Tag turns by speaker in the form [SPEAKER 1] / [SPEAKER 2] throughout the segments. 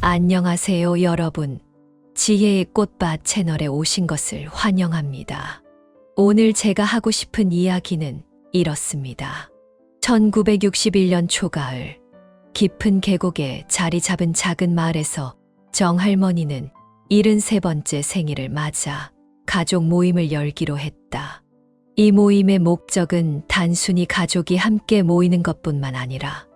[SPEAKER 1] 안녕하세요, 여러분. 지혜의 꽃밭 채널에 오신 것을 환영합니다. 오늘 제가 하고 싶은 이야기는 이렇습니다. 1961년 초가을, 깊은 계곡에 자리 잡은 작은 마을에서 정할머니는 73번째 생일을 맞아 가족 모임을 열기로 했다. 이 모임의 목적은 단순히 가족이 함께 모이는 것뿐만 아니라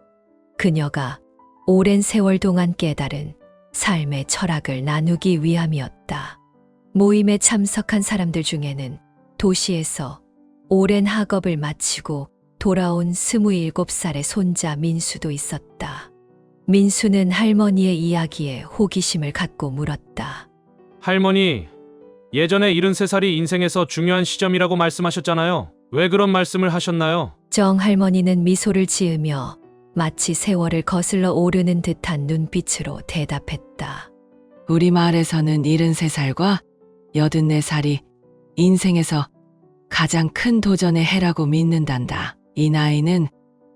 [SPEAKER 1] 그녀가 오랜 세월 동안 깨달은 삶의 철학을 나누기 위함이었다. 모임에 참석한 사람들 중에는 도시에서 오랜 학업을 마치고 돌아온 27살의 손자 민수도 있었다. 민수는 할머니의 이야기에 호기심을 갖고 물었다.
[SPEAKER 2] 할머니, 예전에 73살이 인생에서 중요한 시점이라고 말씀하셨잖아요. 왜 그런 말씀을 하셨나요?
[SPEAKER 1] 정할머니는 미소를 지으며 마치 세월을 거슬러 오르는 듯한 눈빛으로 대답했다.
[SPEAKER 3] 우리 마을에서는 73살과 84살이 인생에서 가장 큰 도전의 해라고 믿는단다. 이 나이는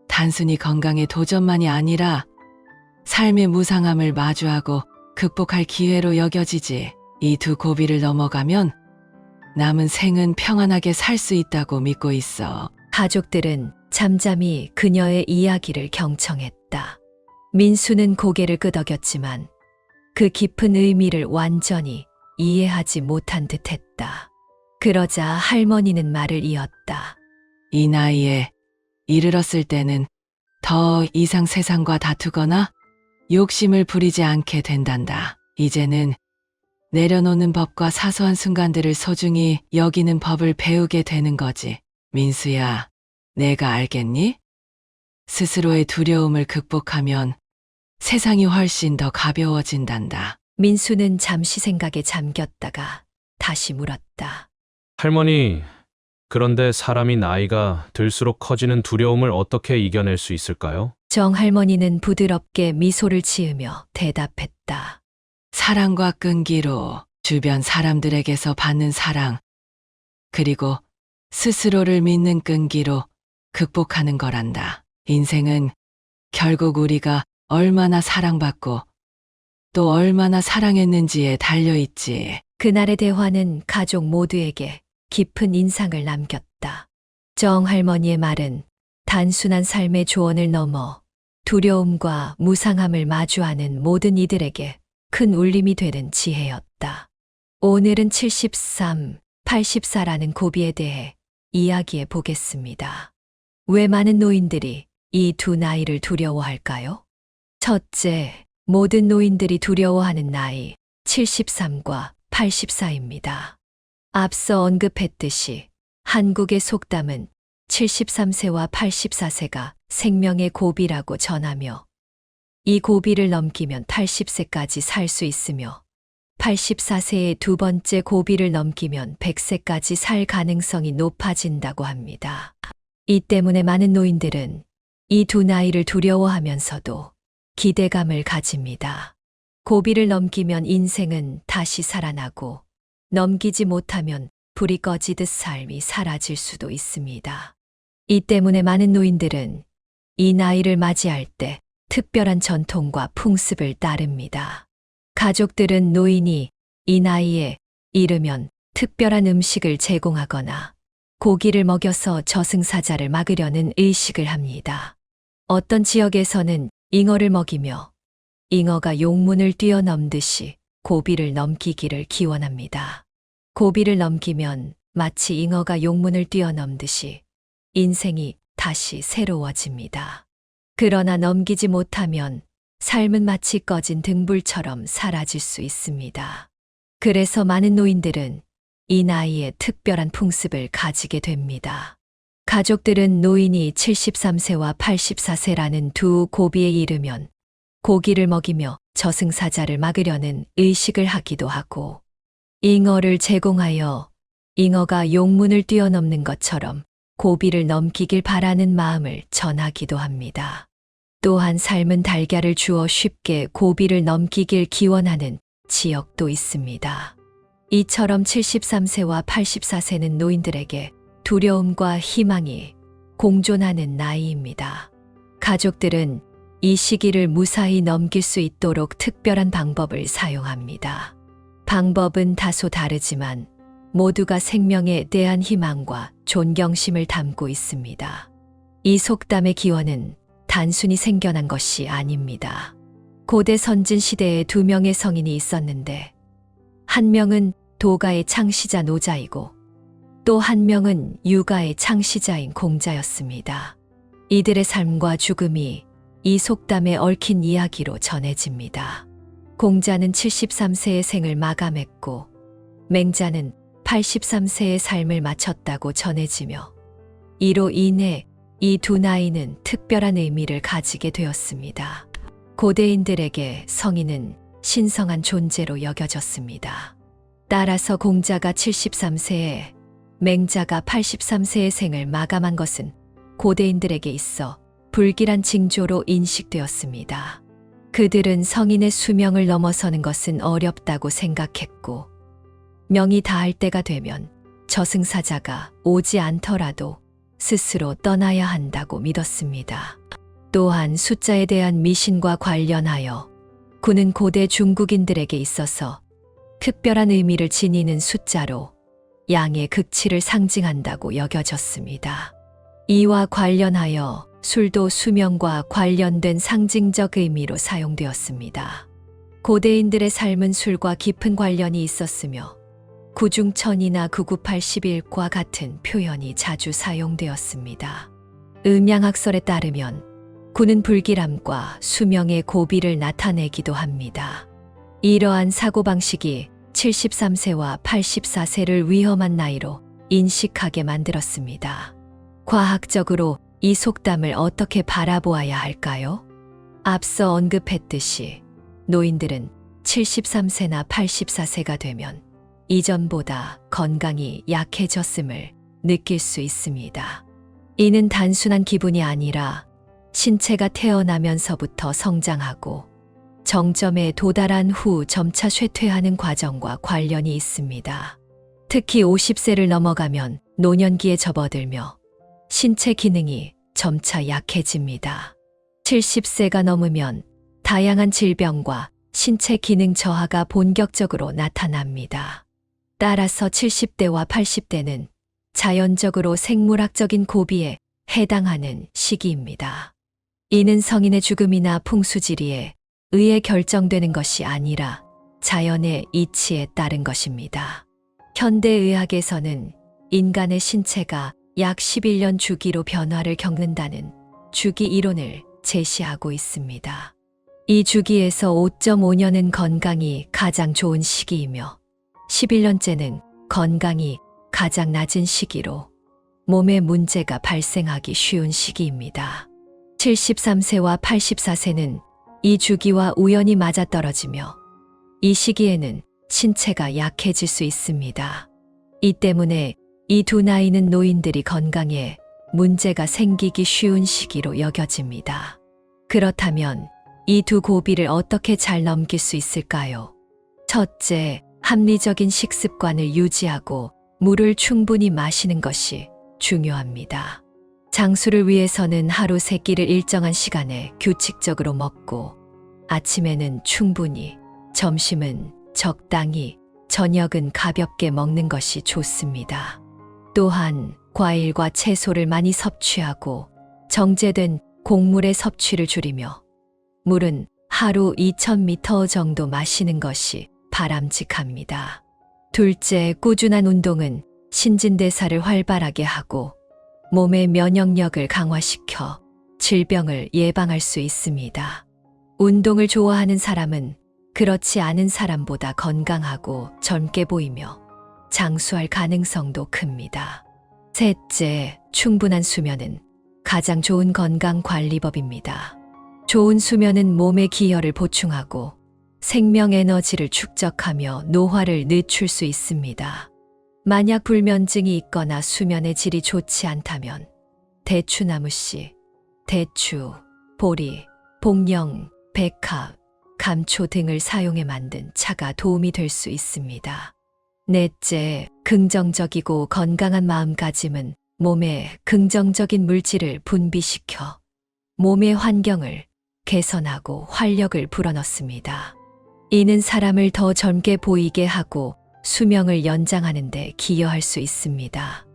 [SPEAKER 3] 단순히 건강의 도전만이 아니라 삶의 무상함을 마주하고 극복할 기회로 여겨지지. 이 두 고비를 넘어가면 남은 생은 평안하게 살 수 있다고 믿고 있어.
[SPEAKER 1] 가족들은 잠잠히 그녀의 이야기를 경청했다. 민수는 고개를 끄덕였지만 그 깊은 의미를 완전히 이해하지 못한 듯했다. 그러자 할머니는 말을 이었다.
[SPEAKER 3] 이 나이에 이르렀을 때는 더 이상 세상과 다투거나 욕심을 부리지 않게 된단다. 이제는 내려놓는 법과 사소한 순간들을 소중히 여기는 법을 배우게 되는 거지. 민수야, 내가 알겠니? 스스로의 두려움을 극복하면 세상이 훨씬 더 가벼워진단다.
[SPEAKER 1] 민수는 잠시 생각에 잠겼다가 다시 물었다.
[SPEAKER 2] 할머니, 그런데 사람이 나이가 들수록 커지는 두려움을 어떻게 이겨낼 수 있을까요?
[SPEAKER 1] 정할머니는 부드럽게 미소를 지으며 대답했다.
[SPEAKER 3] 사랑과 끈기로 주변 사람들에게서 받는 사랑, 그리고 스스로를 믿는 끈기로 극복하는 거란다. 인생은 결국 우리가 얼마나 사랑받고 또 얼마나 사랑했는지에 달려있지.
[SPEAKER 1] 그날의 대화는 가족 모두에게 깊은 인상을 남겼다. 정할머니의 말은 단순한 삶의 조언을 넘어 두려움과 무상함을 마주하는 모든 이들에게 큰 울림이 되는 지혜였다. 오늘은 73, 84라는 고비에 대해 이야기해 보겠습니다. 왜 많은 노인들이 이 두 나이를 두려워할까요? 첫째, 모든 노인들이 두려워하는 나이 73과 84입니다. 앞서 언급했듯이 한국의 속담은 73세와 84세가 생명의 고비라고 전하며 이 고비를 넘기면 80세까지 살 수 있으며 84세의 두 번째 고비를 넘기면 100세까지 살 가능성이 높아진다고 합니다. 이 때문에 많은 노인들은 이 두 나이를 두려워하면서도 기대감을 가집니다. 고비를 넘기면 인생은 다시 살아나고 넘기지 못하면 불이 꺼지듯 삶이 사라질 수도 있습니다. 이 때문에 많은 노인들은 이 나이를 맞이할 때 특별한 전통과 풍습을 따릅니다. 가족들은 노인이 이 나이에 이르면 특별한 음식을 제공하거나 고기를 먹여서 저승사자를 막으려는 의식을 합니다. 어떤 지역에서는 잉어를 먹이며 잉어가 용문을 뛰어넘듯이 고비를 넘기기를 기원합니다. 고비를 넘기면 마치 잉어가 용문을 뛰어넘듯이 인생이 다시 새로워집니다. 그러나 넘기지 못하면 삶은 마치 꺼진 등불처럼 사라질 수 있습니다. 그래서 많은 노인들은 이 나이에 특별한 풍습을 가지게 됩니다. 가족들은 노인이 73세와 84세라는 두 고비에 이르면 고기를 먹이며 저승사자를 막으려는 의식을 하기도 하고 잉어를 제공하여 잉어가 용문을 뛰어넘는 것처럼 고비를 넘기길 바라는 마음을 전하기도 합니다. 또한 삶은 달걀을 주어 쉽게 고비를 넘기길 기원하는 지역도 있습니다. 이처럼 73세와 84세는 노인들에게 두려움과 희망이 공존하는 나이입니다. 가족들은 이 시기를 무사히 넘길 수 있도록 특별한 방법을 사용합니다. 방법은 다소 다르지만 모두가 생명에 대한 희망과 존경심을 담고 있습니다. 이 속담의 기원은 단순히 생겨난 것이 아닙니다. 고대 선진 시대에 두 명의 성인이 있었는데 한 명은 도가의 창시자 노자이고 또 한 명은 유가의 창시자인 공자였습니다. 이들의 삶과 죽음이 이 속담에 얽힌 이야기로 전해집니다. 공자는 73세의 생을 마감했고 맹자는 83세의 삶을 마쳤다고 전해지며 이로 인해 이 두 나이는 특별한 의미를 가지게 되었습니다. 고대인들에게 성인은 신성한 존재로 여겨졌습니다. 따라서 공자가 73세에 맹자가 83세의 생을 마감한 것은 고대인들에게 있어 불길한 징조로 인식되었습니다. 그들은 성인의 수명을 넘어서는 것은 어렵다고 생각했고 명이 다할 때가 되면 저승사자가 오지 않더라도 스스로 떠나야 한다고 믿었습니다. 또한 숫자에 대한 미신과 관련하여 구는 고대 중국인들에게 있어서 특별한 의미를 지니는 숫자로 양의 극치를 상징한다고 여겨졌습니다. 이와 관련하여 술도 수명과 관련된 상징적 의미로 사용되었습니다. 고대인들의 삶은 술과 깊은 관련이 있었으며 구중천이나 9981과 같은 표현이 자주 사용되었습니다. 음양학설에 따르면 구는 불길함과 수명의 고비를 나타내기도 합니다. 이러한 사고방식이 73세와 84세를 위험한 나이로 인식하게 만들었습니다. 과학적으로 이 속담을 어떻게 바라보아야 할까요? 앞서 언급했듯이 노인들은 73세나 84세가 되면 이전보다 건강이 약해졌음을 느낄 수 있습니다. 이는 단순한 기분이 아니라 신체가 태어나면서부터 성장하고 정점에 도달한 후 점차 쇠퇴하는 과정과 관련이 있습니다. 특히 50세를 넘어가면 노년기에 접어들며 신체 기능이 점차 약해집니다. 70세가 넘으면 다양한 질병과 신체 기능 저하가 본격적으로 나타납니다. 따라서 70대와 80대는 자연적으로 생물학적인 고비에 해당하는 시기입니다. 이는 성인의 죽음이나 풍수지리에 의해 결정되는 것이 아니라 자연의 이치에 따른 것입니다. 현대의학에서는 인간의 신체가 약 11년 주기로 변화를 겪는다는 주기 이론을 제시하고 있습니다. 이 주기에서 5.5년은 건강이 가장 좋은 시기이며 11년째는 건강이 가장 낮은 시기로 몸에 문제가 발생하기 쉬운 시기입니다. 73세와 84세는 이 주기와 우연히 맞아떨어지며 이 시기에는 신체가 약해질 수 있습니다. 이 때문에 이 두 나이는 노인들이 건강에 문제가 생기기 쉬운 시기로 여겨집니다. 그렇다면 이 두 고비를 어떻게 잘 넘길 수 있을까요? 첫째, 합리적인 식습관을 유지하고 물을 충분히 마시는 것이 중요합니다. 장수를 위해서는 하루 3끼를 일정한 시간에 규칙적으로 먹고 아침에는 충분히, 점심은 적당히, 저녁은 가볍게 먹는 것이 좋습니다. 또한 과일과 채소를 많이 섭취하고 정제된 곡물의 섭취를 줄이며 물은 하루 2000m 정도 마시는 것이 바람직합니다. 둘째, 꾸준한 운동은 신진대사를 활발하게 하고 몸의 면역력을 강화시켜 질병을 예방할 수 있습니다. 운동을 좋아하는 사람은 그렇지 않은 사람보다 건강하고 젊게 보이며 장수할 가능성도 큽니다. 셋째, 충분한 수면은 가장 좋은 건강관리법입니다. 좋은 수면은 몸의 기혈을 보충하고 생명 에너지를 축적하며 노화를 늦출 수 있습니다. 만약 불면증이 있거나 수면의 질이 좋지 않다면 대추나무씨, 대추, 보리, 복령, 백합, 감초 등을 사용해 만든 차가 도움이 될 수 있습니다. 넷째, 긍정적이고 건강한 마음가짐은 몸에 긍정적인 물질을 분비시켜 몸의 환경을 개선하고 활력을 불어넣습니다. 이는 사람을 더 젊게 보이게 하고 수명을 연장하는 데 기여할 수 있습니다.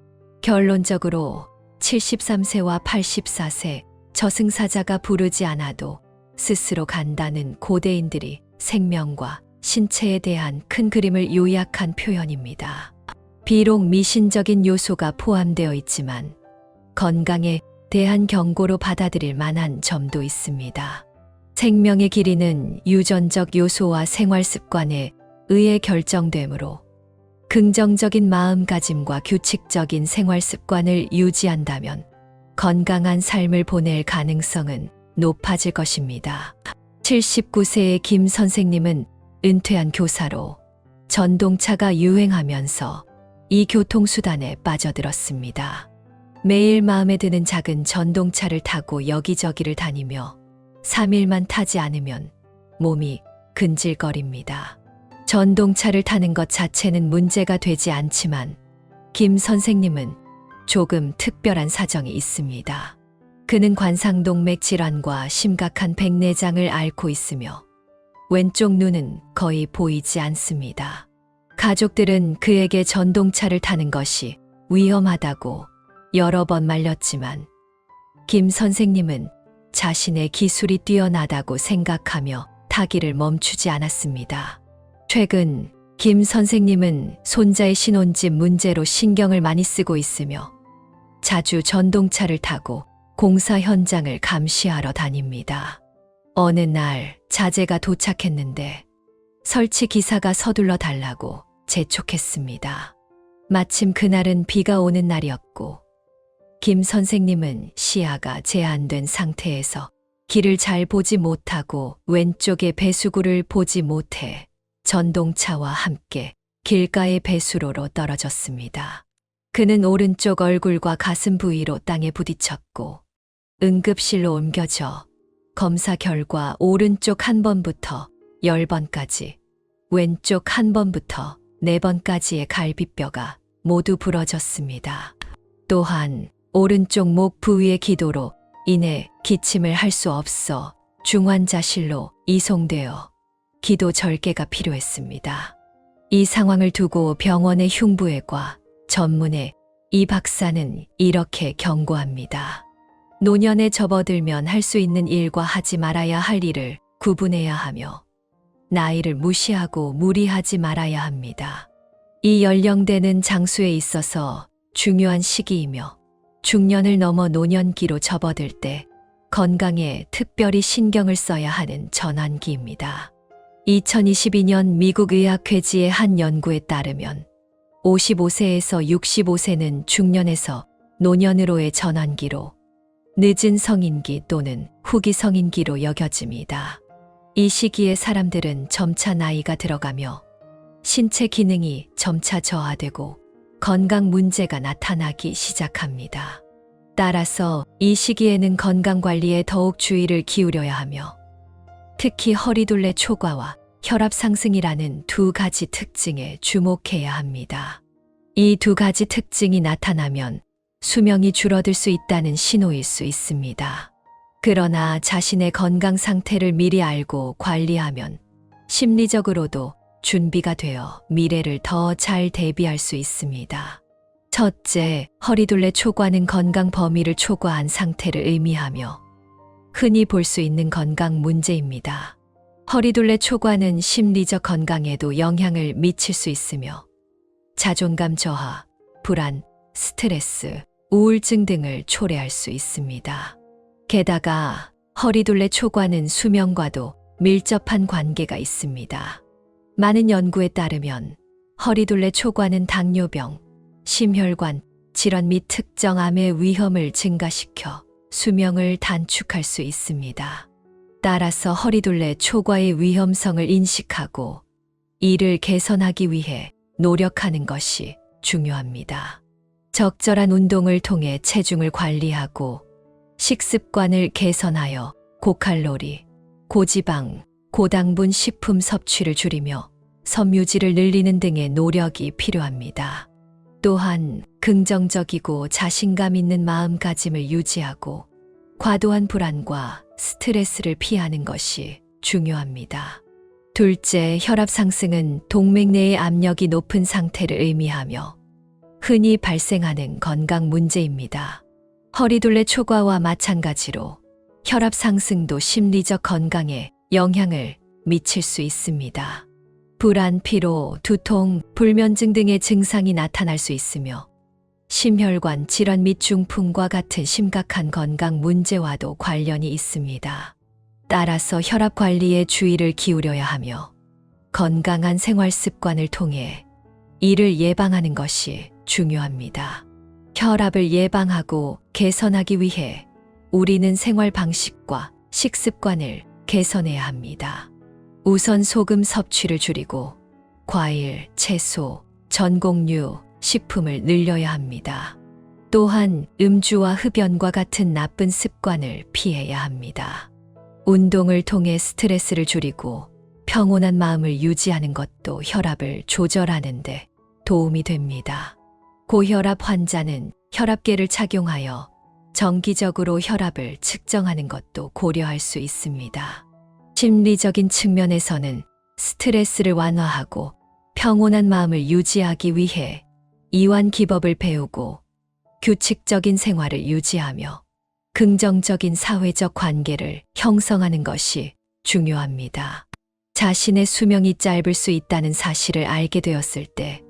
[SPEAKER 1] 결론적으로 73세와 84세 저승사자가 부르지 않아도 스스로 간다는 고대인들이 생명과 신체에 대한 큰 그림을 요약한 표현입니다. 비록 미신적인 요소가 포함되어 있지만 건강에 대한 경고로 받아들일 만한 점도 있습니다. 생명의 길이는 유전적 요소와 생활 습관에 의해 결정되므로 긍정적인 마음가짐과 규칙적인 생활 습관을 유지한다면 건강한 삶을 보낼 가능성은 높아질 것입니다. 79세의 김 선생님은 은퇴한 교사로 전동차가 유행하면서 이 교통수단에 빠져들었습니다. 매일 마음에 드는 작은 전동차를 타고 여기저기를 다니며 3일만 타지 않으면 몸이 근질거립니다. 전동차를 타는 것 자체는 문제가 되지 않지만 김 선생님은 조금 특별한 사정이 있습니다. 그는 관상동맥 질환과 심각한 백내장을 앓고 있으며 왼쪽 눈은 거의 보이지 않습니다. 가족들은 그에게 전동차를 타는 것이 위험하다고 여러 번 말렸지만 김 선생님은 자신의 기술이 뛰어나다고 생각하며 타기를 멈추지 않았습니다. 최근 김 선생님은 손자의 신혼집 문제로 신경을 많이 쓰고 있으며 자주 전동차를 타고 공사 현장을 감시하러 다닙니다. 어느 날 자재가 도착했는데 설치 기사가 서둘러 달라고 재촉했습니다. 마침 그날은 비가 오는 날이었고 김 선생님은 시야가 제한된 상태에서 길을 잘 보지 못하고 왼쪽의 배수구를 보지 못해 전동차와 함께 길가의 배수로로 떨어졌습니다. 그는 오른쪽 얼굴과 가슴 부위로 땅에 부딪혔고 응급실로 옮겨져 검사 결과 오른쪽 1번부터 10번까지, 왼쪽 1번부터 4번까지의 갈비뼈가 모두 부러졌습니다. 또한 오른쪽 목 부위의 기도로 인해 기침을 할 수 없어 중환자실로 이송되어 기도 절개가 필요했습니다. 이 상황을 두고 병원의 흉부외과 전문의 이 박사는 이렇게 경고합니다. 노년에 접어들면 할 수 있는 일과 하지 말아야 할 일을 구분해야 하며 나이를 무시하고 무리하지 말아야 합니다. 이 연령대는 장수에 있어서 중요한 시기이며 중년을 넘어 노년기로 접어들 때 건강에 특별히 신경을 써야 하는 전환기입니다. 2022년 미국 의학회지의 한 연구에 따르면 55세에서 65세는 중년에서 노년으로의 전환기로 늦은 성인기 또는 후기 성인기로 여겨집니다. 이 시기에 사람들은 점차 나이가 들어가며 신체 기능이 점차 저하되고 건강 문제가 나타나기 시작합니다. 따라서 이 시기에는 건강관리에 더욱 주의를 기울여야 하며 특히 허리둘레 초과와 혈압 상승이라는 두 가지 특징에 주목해야 합니다. 이 두 가지 특징이 나타나면 수명이 줄어들 수 있다는 신호일 수 있습니다. 그러나 자신의 건강 상태를 미리 알고 관리하면 심리적으로도 준비가 되어 미래를 더 잘 대비할 수 있습니다. 첫째, 허리둘레 초과는 건강 범위를 초과한 상태를 의미하며 흔히 볼 수 있는 건강 문제입니다. 허리둘레 초과는 심리적 건강에도 영향을 미칠 수 있으며 자존감 저하, 불안, 스트레스, 우울증 등을 초래할 수 있습니다. 게다가 허리둘레 초과는 수명과도 밀접한 관계가 있습니다. 많은 연구에 따르면 허리둘레 초과는 당뇨병, 심혈관 질환 및 특정 암의 위험을 증가시켜 수명을 단축할 수 있습니다. 따라서 허리둘레 초과의 위험성을 인식하고 이를 개선하기 위해 노력하는 것이 중요합니다. 적절한 운동을 통해 체중을 관리하고 식습관을 개선하여 고칼로리, 고지방, 고당분 식품 섭취를 줄이며 섬유질을 늘리는 등의 노력이 필요합니다. 또한 긍정적이고 자신감 있는 마음가짐을 유지하고 과도한 불안과 스트레스를 피하는 것이 중요합니다. 둘째, 혈압 상승은 동맥 내의 압력이 높은 상태를 의미하며 흔히 발생하는 건강 문제입니다. 허리둘레 초과와 마찬가지로 혈압 상승도 심리적 건강에 영향을 미칠 수 있습니다. 불안, 피로, 두통, 불면증 등의 증상이 나타날 수 있으며 심혈관 질환 및 중풍과 같은 심각한 건강 문제와도 관련이 있습니다. 따라서 혈압 관리에 주의를 기울여야 하며 건강한 생활 습관을 통해 이를 예방하는 것이 중요합니다. 혈압을 예방하고 개선하기 위해 우리는 생활 방식과 식습관을 개선해야 합니다. 우선 소금 섭취를 줄이고 과일, 채소, 전곡류, 식품을 늘려야 합니다. 또한 음주와 흡연과 같은 나쁜 습관을 피해야 합니다. 운동을 통해 스트레스를 줄이고 평온한 마음을 유지하는 것도 혈압을 조절하는 데 도움이 됩니다. 고혈압 환자는 혈압계를 착용하여 정기적으로 혈압을 측정하는 것도 고려할 수 있습니다. 심리적인 측면에서는 스트레스를 완화하고 평온한 마음을 유지하기 위해 이완 기법을 배우고 규칙적인 생활을 유지하며 긍정적인 사회적 관계를 형성하는 것이 중요합니다. 자신의 수명이 짧을 수 있다는 사실을 알게 되었을 때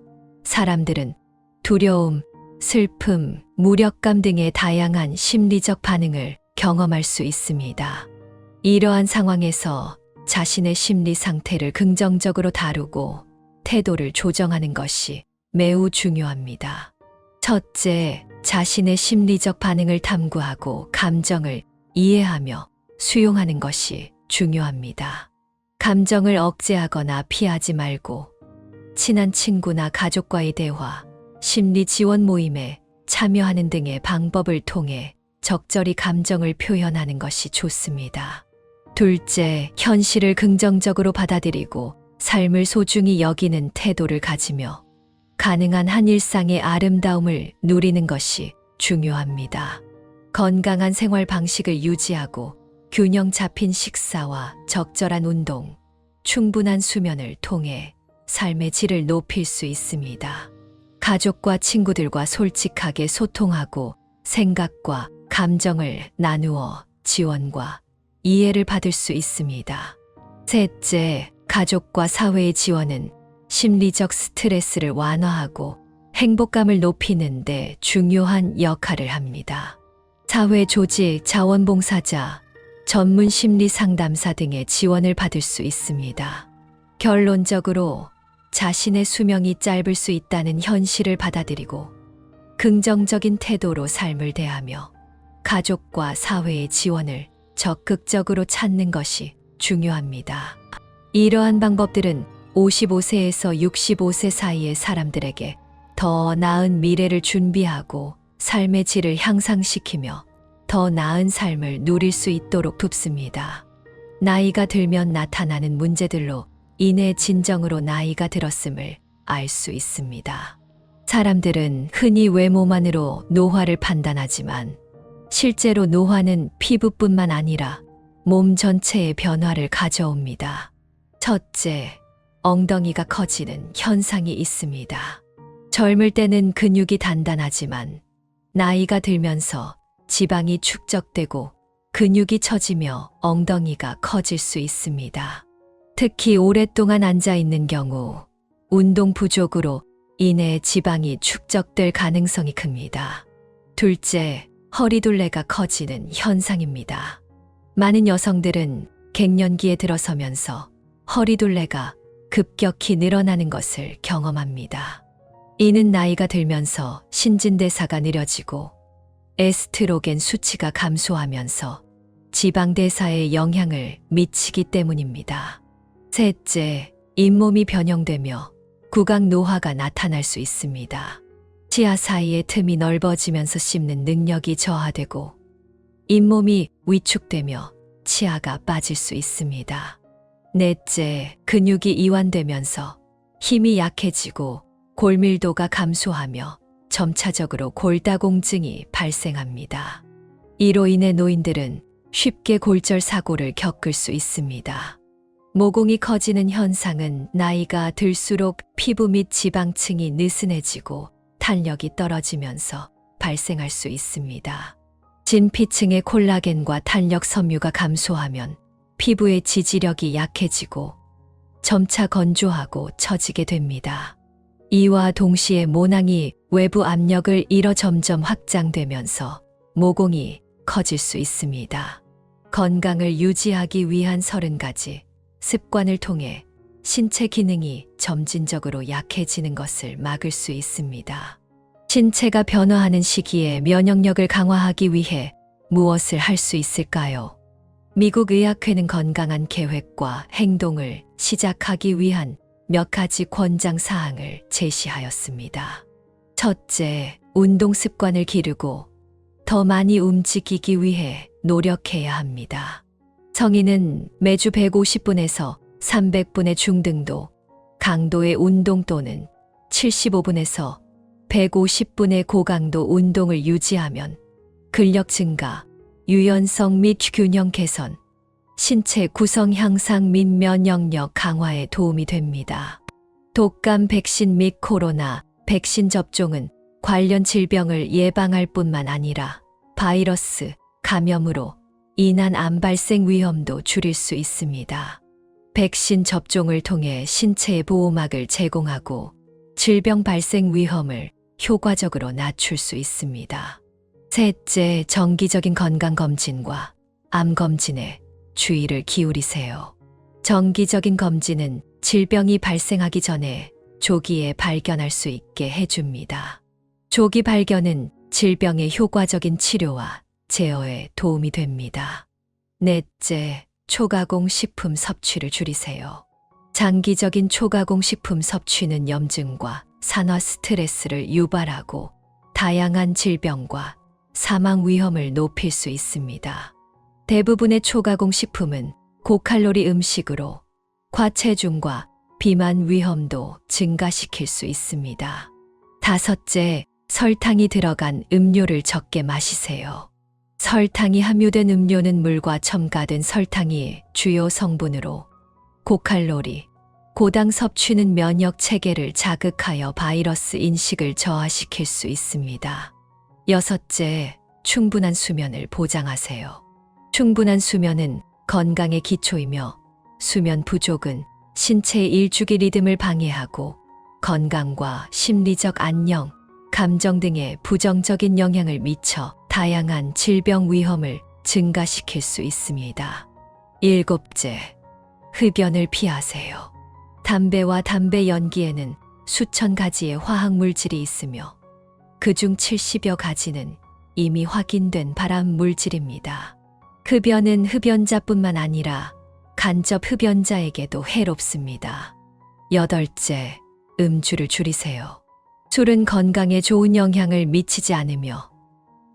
[SPEAKER 1] 사람들은 두려움, 슬픔, 무력감 등의 다양한 심리적 반응을 경험할 수 있습니다. 이러한 상황에서 자신의 심리 상태를 긍정적으로 다루고 태도를 조정하는 것이 매우 중요합니다. 첫째, 자신의 심리적 반응을 탐구하고 감정을 이해하며 수용하는 것이 중요합니다. 감정을 억제하거나 피하지 말고 친한 친구나 가족과의 대화, 심리 지원 모임에 참여하는 등의 방법을 통해 적절히 감정을 표현하는 것이 좋습니다. 둘째, 현실을 긍정적으로 받아들이고 삶을 소중히 여기는 태도를 가지며 가능한 한 일상의 아름다움을 누리는 것이 중요합니다. 건강한 생활 방식을 유지하고 균형 잡힌 식사와 적절한 운동, 충분한 수면을 통해 삶의 질을 높일 수 있습니다. 가족과 친구들과 솔직하게 소통하고 생각과 감정을 나누어 지원과 이해를 받을 수 있습니다. 셋째, 가족과 사회의 지원은 심리적 스트레스를 완화하고 행복감을 높이는 데 중요한 역할을 합니다. 사회 조직, 자원봉사자, 전문 심리 상담사 등의 지원을 받을 수 있습니다. 결론적으로 자신의 수명이 짧을 수 있다는 현실을 받아들이고 긍정적인 태도로 삶을 대하며 가족과 사회의 지원을 적극적으로 찾는 것이 중요합니다. 이러한 방법들은 55세에서 65세 사이의 사람들에게 더 나은 미래를 준비하고 삶의 질을 향상시키며 더 나은 삶을 누릴 수 있도록 돕습니다. 나이가 들면 나타나는 문제들로 인해 진정으로 나이가 들었음을 알 수 있습니다. 사람들은 흔히 외모만으로 노화를 판단하지만 실제로 노화는 피부뿐만 아니라 몸 전체의 변화를 가져옵니다. 첫째, 엉덩이가 커지는 현상이 있습니다. 젊을 때는 근육이 단단하지만 나이가 들면서 지방이 축적되고 근육이 처지며 엉덩이가 커질 수 있습니다. 특히 오랫동안 앉아 있는 경우 운동 부족으로 인해 지방이 축적될 가능성이 큽니다. 둘째, 허리둘레가 커지는 현상입니다. 많은 여성들은 갱년기에 들어서면서 허리둘레가 급격히 늘어나는 것을 경험합니다. 이는 나이가 들면서 신진대사가 느려지고 에스트로겐 수치가 감소하면서 지방대사에 영향을 미치기 때문입니다. 셋째, 잇몸이 변형되며 구강노화가 나타날 수 있습니다. 치아 사이의 틈이 넓어지면서 씹는 능력이 저하되고 잇몸이 위축되며 치아가 빠질 수 있습니다. 넷째, 근육이 이완되면서 힘이 약해지고 골밀도가 감소하며 점차적으로 골다공증이 발생합니다. 이로 인해 노인들은 쉽게 골절 사고를 겪을 수 있습니다. 모공이 커지는 현상은 나이가 들수록 피부 및 지방층이 느슨해지고 탄력이 떨어지면서 발생할 수 있습니다. 진피층의 콜라겐과 탄력 섬유가 감소하면 피부의 지지력이 약해지고 점차 건조하고 처지게 됩니다. 이와 동시에 모낭이 외부 압력을 잃어 점점 확장되면서 모공이 커질 수 있습니다. 건강을 유지하기 위한 30가지 습관을 통해 신체 기능이 점진적으로 약해지는 것을 막을 수 있습니다. 신체가 변화하는 시기에 면역력을 강화하기 위해 무엇을 할 수 있을까요? 미국 의학회는 건강한 계획과 행동을 시작하기 위한 몇 가지 권장 사항을 제시하였습니다. 첫째, 운동 습관을 기르고 더 많이 움직이기 위해 노력해야 합니다. 성인은 매주 150분에서 300분의 중등도, 강도의 운동 또는 75분에서 150분의 고강도 운동을 유지하면 근력 증가, 유연성 및 균형 개선, 신체 구성 향상 및 면역력 강화에 도움이 됩니다. 독감 백신 및 코로나 백신 접종은 관련 질병을 예방할 뿐만 아니라 바이러스 감염으로 인한 암 발생 위험도 줄일 수 있습니다. 백신 접종을 통해 신체의 보호막을 제공하고 질병 발생 위험을 효과적으로 낮출 수 있습니다. 셋째, 정기적인 건강검진과 암검진에 주의를 기울이세요. 정기적인 검진은 질병이 발생하기 전에 조기에 발견할 수 있게 해줍니다. 조기 발견은 질병의 효과적인 치료와 제어에 도움이 됩니다. 넷째, 초가공 식품 섭취를 줄이세요. 장기적인 초가공 식품 섭취는 염증과 산화 스트레스를 유발하고 다양한 질병과 사망 위험을 높일 수 있습니다. 대부분의 초가공 식품은 고칼로리 음식으로 과체중과 비만 위험도 증가시킬 수 있습니다. 다섯째, 설탕이 들어간 음료를 적게 마시세요. 설탕이 함유된 음료는 물과 첨가된 설탕이 주요 성분으로 고칼로리, 고당 섭취는 면역 체계를 자극하여 바이러스 인식을 저하시킬 수 있습니다. 여섯째, 충분한 수면을 보장하세요. 충분한 수면은 건강의 기초이며 수면 부족은 신체의 일주기 리듬을 방해하고 건강과 심리적 안녕, 감정 등에 부정적인 영향을 미쳐 다양한 질병 위험을 증가시킬 수 있습니다. 일곱째, 흡연을 피하세요. 담배와 담배 연기에는 수천 가지의 화학 물질이 있으며 그중 70여 가지는 이미 확인된 발암 물질입니다. 흡연은 흡연자뿐만 아니라 간접 흡연자에게도 해롭습니다. 여덟째, 음주를 줄이세요. 술은 건강에 좋은 영향을 미치지 않으며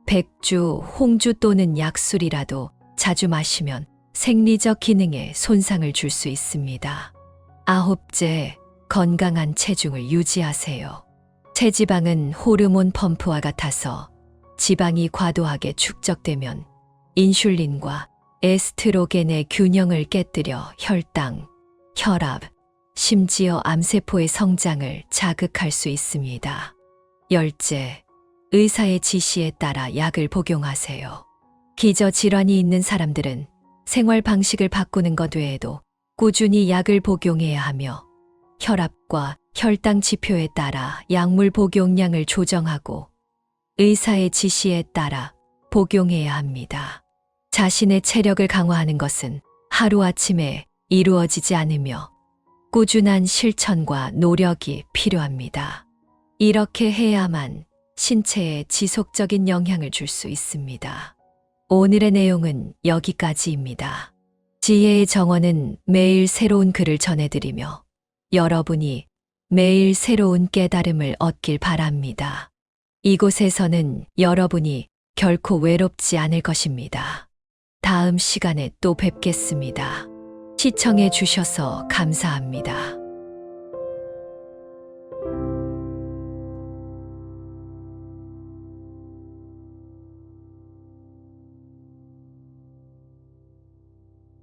[SPEAKER 1] 백주, 홍주 또는 약술이라도 자주 마시면 생리적 기능에 손상을 줄 수 있습니다. 아홉째, 건강한 체중을 유지하세요. 체지방은 호르몬 펌프와 같아서 지방이 과도하게 축적되면 인슐린과 에스트로겐의 균형을 깨뜨려 혈당, 혈압, 심지어 암세포의 성장을 자극할 수 있습니다. 열째, 의사의 지시에 따라 약을 복용하세요. 기저질환이 있는 사람들은 생활 방식을 바꾸는 것 외에도 꾸준히 약을 복용해야 하며 혈압과 혈당 지표에 따라 약물 복용량을 조정하고 의사의 지시에 따라 복용해야 합니다. 자신의 체력을 강화하는 것은 하루아침에 이루어지지 않으며 꾸준한 실천과 노력이 필요합니다. 이렇게 해야만 신체에 지속적인 영향을 줄 수 있습니다. 오늘의 내용은 여기까지입니다. 지혜의 정원은 매일 새로운 글을 전해드리며 여러분이 매일 새로운 깨달음을 얻길 바랍니다. 이곳에서는 여러분이 결코 외롭지 않을 것입니다. 다음 시간에 또 뵙겠습니다. 시청해 주셔서 감사합니다.